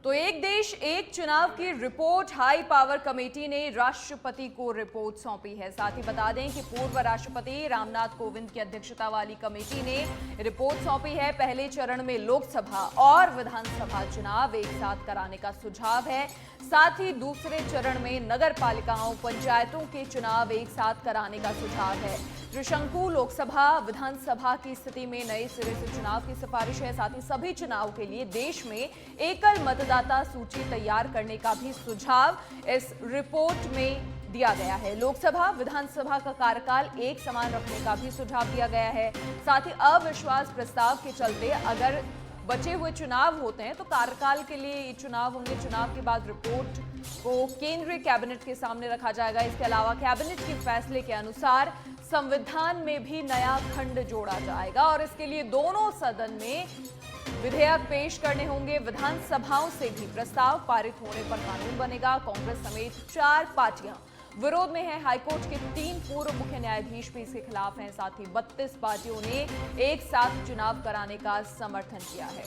तो एक देश एक चुनाव की रिपोर्ट हाई पावर कमेटी ने राष्ट्रपति को रिपोर्ट सौंपी है। साथ ही बता दें कि पूर्व राष्ट्रपति रामनाथ कोविंद की अध्यक्षता वाली कमेटी ने रिपोर्ट सौंपी है। पहले चरण में लोकसभा और विधानसभा चुनाव एक साथ कराने का सुझाव है। साथ ही दूसरे चरण में नगर पालिकाओं पंचायतों के चुनाव एक साथ कराने का सुझाव है। त्रिशंकु लोकसभा विधानसभा की स्थिति में नए सिरे से चुनाव की सिफारिश है। साथ ही सभी चुनाव के लिए देश में एकल मतदाता सूची तैयार करने का भी सुझाव इस रिपोर्ट में दिया गया है। लोकसभा विधानसभा का कार्यकाल एक समान रखने का भी सुझाव दिया गया है। साथ ही अविश्वास प्रस्ताव के चलते अगर बचे हुए चुनाव होते हैं तो कार्यकाल के लिए ये चुनाव होंगे। चुनाव के बाद रिपोर्ट को केंद्रीय कैबिनेट के सामने रखा जाएगा। इसके अलावा कैबिनेट के फैसले के अनुसार संविधान में भी नया खंड जोड़ा जाएगा और इसके लिए दोनों सदन में विधेयक पेश करने होंगे। विधानसभाओं से भी प्रस्ताव पारित होने पर कानून बनेगा। कांग्रेस समेत 4 पार्टियां विरोध में है। हाईकोर्ट के 3 पूर्व मुख्य न्यायाधीश भी इसके खिलाफ हैं। साथ ही 32 पार्टियों ने एक साथ चुनाव कराने का समर्थन किया है।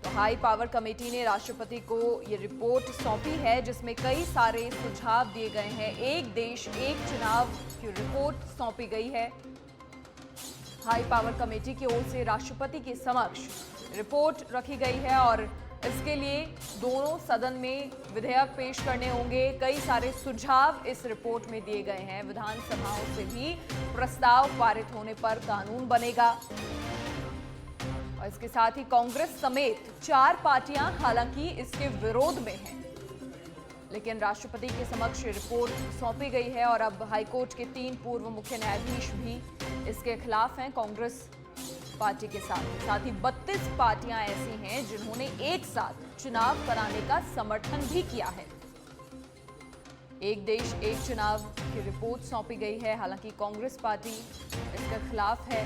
तो हाई पावर कमेटी ने राष्ट्रपति को ये रिपोर्ट सौंपी है जिसमें कई सारे सुझाव दिए गए हैं। एक देश एक चुनाव की रिपोर्ट सौंपी गई है। हाई पावर कमेटी की ओर से राष्ट्रपति के समक्ष रिपोर्ट रखी गई है और इसके लिए दोनों सदन में विधेयक पेश करने होंगे। कई सारे सुझाव इस रिपोर्ट में दिए गए हैं। विधानसभाओं से भी प्रस्ताव पारित होने पर कानून बनेगा और इसके साथ ही कांग्रेस समेत 4 पार्टियां हालांकि इसके विरोध में हैं, लेकिन राष्ट्रपति के समक्ष रिपोर्ट सौंपी गई है और अब हाईकोर्ट के 3 पूर्व मुख्य न्यायाधीश भी इसके खिलाफ हैं कांग्रेस पार्टी के साथ ही 32 पार्टियां ऐसी हैं जिन्होंने एक साथ चुनाव कराने का समर्थन भी किया है। एक देश एक चुनाव की रिपोर्ट सौंपी गई है। हालांकि कांग्रेस पार्टी इसके खिलाफ है।